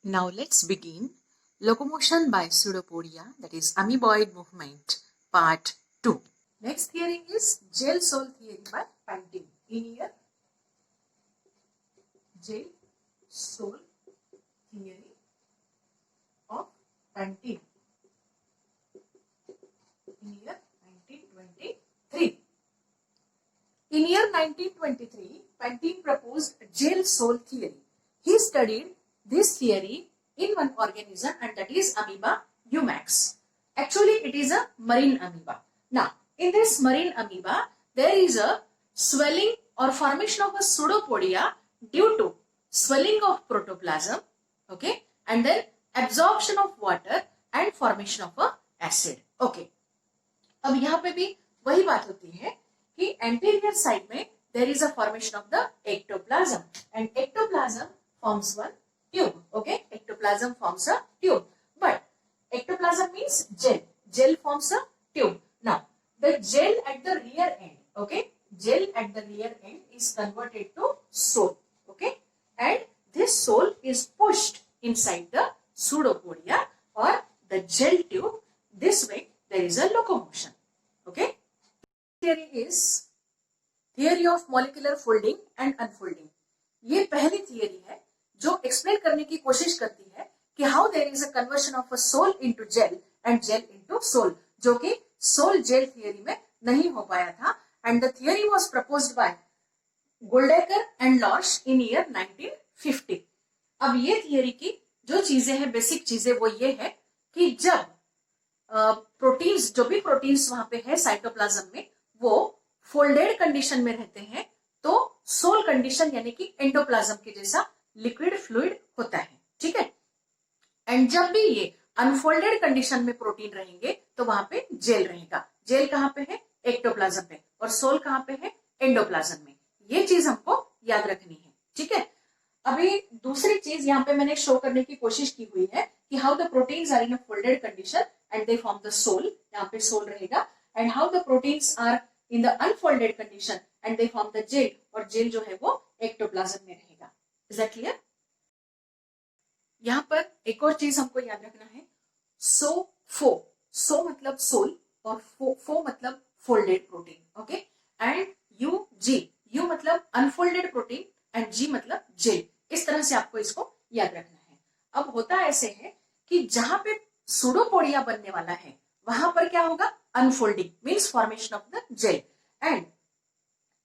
Now let's begin locomotion by pseudopodia, that is amoeboid movement, part 2. Next theory is gel-sol theory by Pantin. In here, gel-sol theory of Pantin. In year 1923. In year 1923, Pantin proposed gel-sol theory. He studied this theory in one organism, and that is amoeba Humax. Actually, it is a marine amoeba. Now, in this marine amoeba, there is a swelling or formation of a pseudopodia due to swelling of protoplasm, okay, and then absorption of water and formation of a acid. Okay. अब यहाँ पे भी वही बात होती है कि anterior side में there is a formation of the ectoplasm and ectoplasm forms one tube. Okay, ectoplasm forms a tube, but ectoplasm means gel. Gel forms a tube. Now, the gel at the rear end, okay, gel at the rear end is converted to sol. Okay, and this sol is pushed inside the pseudopodia or the gel tube. This way, there is a locomotion. Okay, theory is theory of molecular folding and unfolding. ये पहली theory है जो explain करने की कोशिश करती है कि how there is a conversion of a sol into gel and gel into sol, जो कि सोल जेल थियरी में नहीं हो पाया था. And the theory was proposed by Goldecker and Lorsch in year 1950. अब ये थियरी की जो चीजें हैं, बेसिक चीजें, वो ये है कि जब प्रोटीन्स, जो भी प्रोटीन्स वहां पे है साइटोप्लाज्म में, वो फोल्डेड कंडीशन में रहते हैं तो सोल कंडीशन यानी कि एंडोप्लाज्म के जैसा लिक्विड फ्लूइड होता है. ठीक है. एंड जब भी ये अनफोल्डेड कंडीशन में प्रोटीन रहेंगे तो वहां पे जेल रहेगा. जेल कहां पे है? एक्टोप्लाज्म पे. और सोल कहां पे है? एंडोप्लाज्म में. ये चीज हमको याद रखनी है. ठीक है. अभी दूसरी चीज यहाँ पे मैंने शो करने की कोशिश की हुई है कि how the proteins are in a folded condition and they form the sol. यहाँ पे सोल रहेगा. And how the proteins are in the unfolded condition and they form the gel, और जेल जो है वो एक्टोप्लाज्म में रहेगा. Is that clear? यहाँ पर एक और चीज हमको याद रखना है. सो मतलब सोल और फो मतलब folded protein. Okay. And you मतलब अनफोल्डेड प्रोटीन एंड जी मतलब जेल. इस तरह से आपको इसको याद रखना है. अब होता ऐसे है कि जहां पे सूडोपोडिया बनने वाला है वहां पर क्या होगा? Unfolding means formation of the gel. And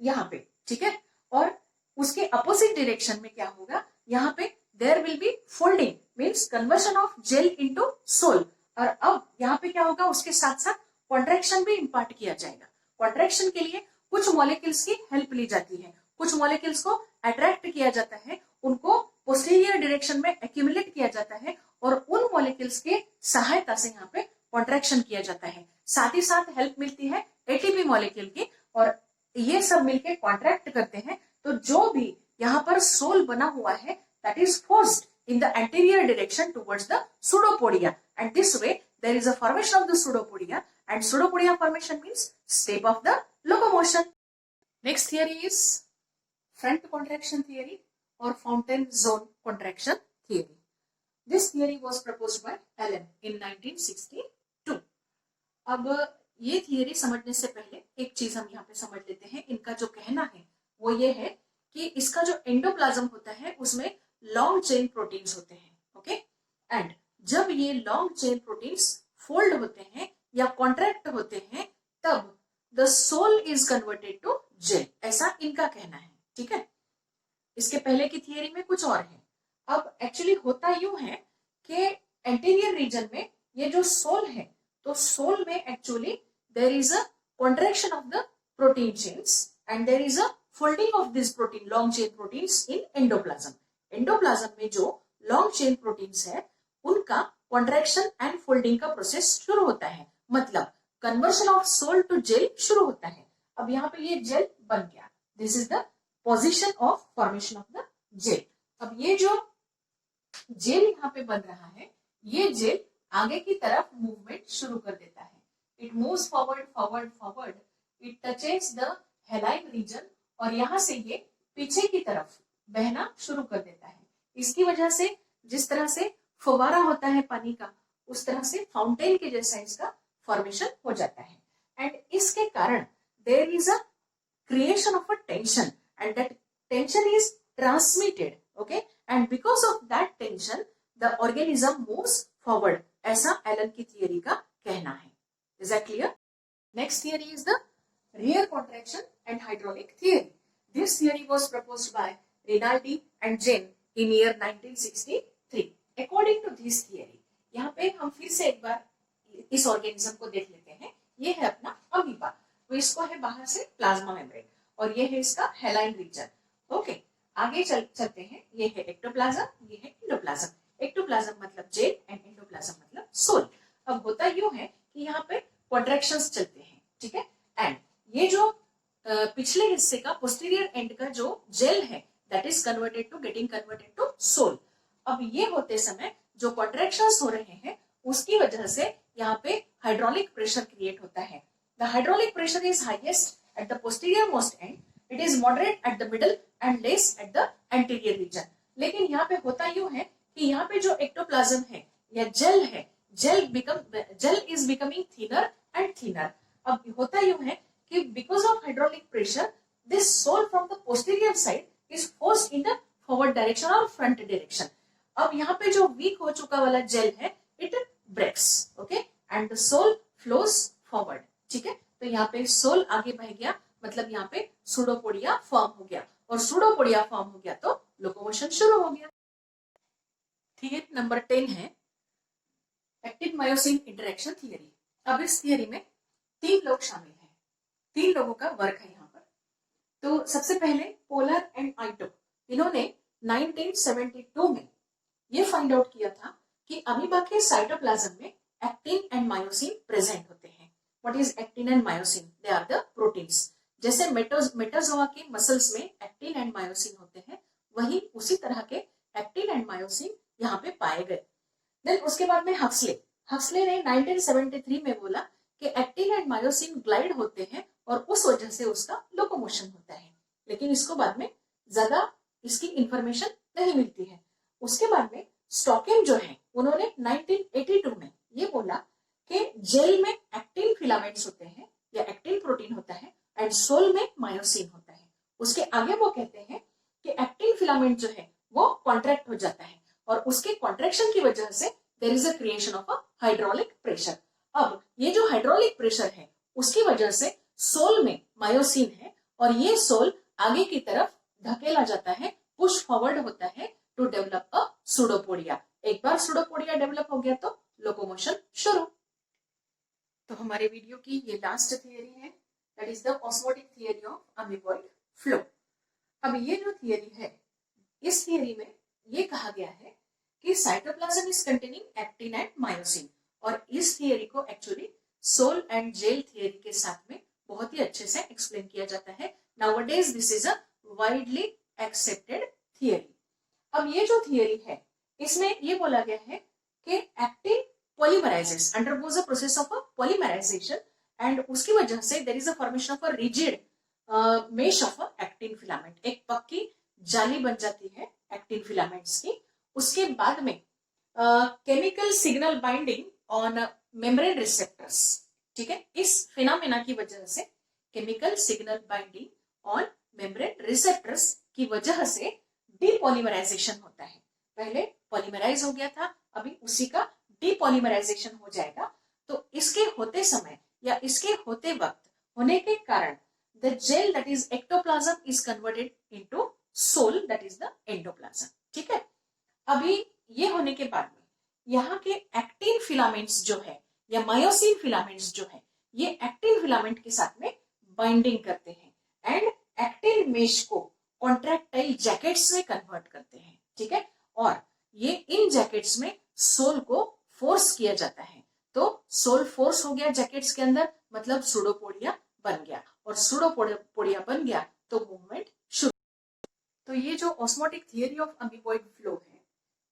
यहाँ पे, ठीक है, और उसके अपोजिट डायरेक्शन में क्या होगा? यहाँ पे there will be folding means conversion of gel into sol. और अब यहाँ पे क्या होगा? उसके साथ साथ कॉन्ट्रैक्शन भी इंपार्ट किया जाएगा. कॉन्ट्रैक्शन के लिए कुछ मॉलिक्यूल्स की हेल्प ली जाती है, कुछ मॉलिक्यूल्स को अट्रैक्ट किया जाता है, उनको पोस्टीरियर डायरेक्शन में एक्यूमुलेट किया जाता है और उन मॉलिक्यूल्स के सहायता से यहाँ पे कॉन्ट्रैक्शन किया जाता है. साथ ही साथ हेल्प मिलती है एटीपी मॉलिक्यूल की, और ये सब मिलके कॉन्ट्रैक्ट करते हैं. तो जो भी यहाँ पर सोल बना हुआ है that is forced in the anterior direction towards the pseudopodia, and this way there is a formation of the pseudopodia, and pseudopodia formation means step of the locomotion. Next theory is front contraction theory or fountain zone contraction theory. This theory was proposed by Allen in 1962. अब ये theory समझने से पहले एक चीज हम यहाँ पे समझ लेते हैं. इनका जो कहना है वो ये है कि इसका जो एंडोप्लाज्म होता है उसमें लॉन्ग चेन प्रोटीन्स होते हैं. ओके. एंड जब ये लॉन्ग चेन प्रोटीन्स फोल्ड होते हैं या कॉन्ट्रैक्ट होते हैं तब the sol is converted to gel. ऐसा इनका कहना है. ठीक है. इसके पहले की थियरी में कुछ और है. अब एक्चुअली होता यूं है कि एंटीरियर रीजन में ये जो सोल है, तो सोल में actually there is a contraction of the protein chains and there is a folding of this protein long chain proteins in endoplasm. Endoplasm में जो लॉन्ग चेन प्रोटीन्स है उनका कॉन्ट्रैक्शन एंड फोल्डिंग का process शुरू होता है. मतलब conversion of sol to gel शुरू होता है. अब यहाँ पे ये जेल बन गया. This is the position of formation of the gel. अब ये जो जेल यहाँ पे बन रहा है, ये जेल आगे की तरफ मूवमेंट शुरू कर देता है. It moves forward forward forward. It touches the hyaline region और यहां से ये पीछे की तरफ बहना शुरू कर देता है. इसकी वजह से जिस तरह से फव्वारा होता है पानी का, उस तरह से फाउंटेन के जैसा इसका फॉर्मेशन हो जाता है। एंड इसके कारण there is a creation of a tension and that tension is transmitted, okay, and because of that tension the organism moves forward, ऐसा एलन की थियरी का कहना है। Is that clear? Next theory is the rear contraction and hydraulic theory. This theory was proposed by Rinaldi and Jane in year 1963. According to this theory, यहाँ पे हम फिर से एक बार इस ऑर्गेनिज्म को देख लेते हैं। ये है अपना अमीबा, तो इसको है बाहर से प्लाज्मा मेम्ब्रेन और ये है इसका हेलाइन रीजन। ओके, आगे चलते हैं। ये है एक्टोप्लाज्म, ये है एंडोप्लाज्म। एक्टोप्लाज्म मतलब जेल एंड एंडोप्लाज्म मतलब सोल। अब होता यूं है कि यहाँ पे कॉन्ट्रैक्शंस चलते हैं, ठीक है, एंड ये जो पिछले हिस्से का पोस्टीरियर एंड का जो जेल है that is converted to getting converted to sol. अब ये होते समय जो कॉन्ट्रैक्शंस हो रहे हैं उसकी वजह से यहाँ पे हाइड्रोलिक प्रेशर क्रिएट होता है। The hydraulic pressure is highest at the posterior most end. It is moderate at the middle and less at the anterior region. लेकिन यहाँ पे होता यूं है कि यहाँ पे जो एक्टोप्लाज्म है या जेल है, jail is becoming thinner and thinner. अब होता यूं है कि because of hydraulic pressure, this soul from the posterior side is forced in the forward direction or front direction. अब यहाँ पे जो weak हो चुका वाला जेल है, it breaks, okay, and the soul flows forward. ठीक है, तो यहाँ पे सोल आगे बह गया, मतलब यहाँ पे सूडोपोडिया फॉर्म हो गया, और सूडोपोडिया फॉर्म हो गया तो लोकोमोशन शुरू हो गया। थियरी नंबर 10 है एक्टिन मायोसिन इंटरेक्शन थियरी। अब इस थियरी में 3 लोग शामिल हैं, 3 लोगों का वर्क है यहाँ पर। तो सबसे पहले पोलर एंड आइटो, इन्होंने 1972 में ये फाइंड आउट किया था कि अमीबा के साइटोप्लाज्म में एक्टिन एंड मायोसिन प्रेजेंट होते हैं। What is actin and myosin? They are the proteins. जैसे मेटाजोआ के मसल्स में एक्टिन एंड मायोसिन होते हैं, वही उसी तरह के एक्टिन एंड मायोसिन यहाँ पे पाए गए। देन उसके बाद में हक्सले ने 1973 में बोला कि एक्टिन एंड मायोसिन ग्लाइड होते हैं और उस वजह से उसका लोकोमोशन होता है, लेकिन इसको बाद में ज्यादा इसकी इंफॉर्मेशन नहीं मिलती है। उसके बाद में स्टॉकिन जो है उन्होंने 1982 में ये बोला कि जेल में एक्टिन फिलामेंट्स होते हैं या एक्टिन प्रोटीन होता है एंड सोल में मायोसिन होता है। उसके आगे वो कहते हैं कि एक्टिन फिलामेंट जो है वो कॉन्ट्रैक्ट हो जाता है और उसके कॉन्ट्रैक्शन की वजह से there is a creation of a hydraulic pressure. अब ये जो हाइड्रोलिक प्रेशर है उसकी वजह से सोल में मायोसिन है और ये सोल आगे की तरफ धकेला जाता है, पुश फॉरवर्ड होता है टू डेवलप अ सूडोपोडिया। एक बार सूडोपोडिया डेवलप हो गया तो लोकोमोशन शुरू। तो हमारे वीडियो की ये लास्ट थियरी है, that is the osmotic theory of amoeboid flow. अब ये जो थियरी है, इस थियरी में ये कहा गया है कि cytoplasm is containing actin and myosin, और इस थियरी को actually sol and gel theory के साथ में बहुत ही अच्छे से एक्सप्लेन किया जाता है। Nowadays this is a widely accepted theory. अब ये जो थियरी है इसमें ये बोला गया है कि actin polymerizes, undergoes a process of a polymerization and उसकी वजह से there is a formation of a rigid mesh of a actin filament, एक पक्की जाली बन जाती है एक्टिन फिलामेंट्स की। उसके बाद में chemical signal binding on membrane receptors, ठीक है, इस फिनोमेना की वजह से chemical signal binding on membrane receptors की वजह से डीपॉलीमराइजेशन होता है। पहले पॉलीमराइज हो गया था, अभी उसी का डीपॉलीमराइजेशन हो जाएगा। तो इसके होते समय या इसके होते वक्त होने के कारण the gel that is ectoplasm is converted into sol that is the endoplasm, ठीक है। अभी ये होने के बाद में यहाँ के एक्टिन फिलामेंट्स जो है या मायोसिन फिलामेंट्स जो है, ये एक्टिन फिलामेंट के साथ में बाइंडिंग करते हैं एंड एक्टिन मेश को कॉन्ट्रैक्टाइल जैकेट्स में कन्वर्ट करते हैं, ठीक है, और ये इन जैकेट्स में सोल को फोर्स किया जाता है। तो सोल फोर्स हो गया जैकेट्स के अंदर, मतलब सूडोपोडिया बन गया, और सूडोपोडिया बन गया तो मूवमेंट शुरू। तो ये जो osmotic theory of amoeboid flow है,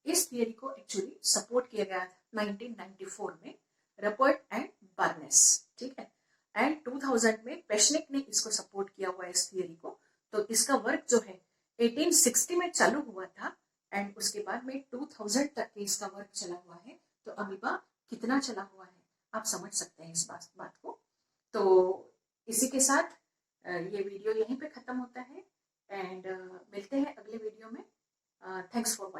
इस थियरी को एक्चुअली सपोर्ट किया गया था 1994 में रपर्ट एंड बार्नेस, ठीक है, एंड 2000 में पेशनिक ने इसको सपोर्ट किया हुआ इस थियरी को। तो इसका वर्क जो है 1860 में चालू हुआ था एंड उसके बाद में 2000 तक के इसका वर्क चला हुआ है। तो अमीबा कितना चला हुआ है आप समझ सकते हैं इस बात को। तो इसी के साथ ये वीडियो यहीं पे खत्म होता है एंड मिलते हैं अगले वीडियो में। Thanks for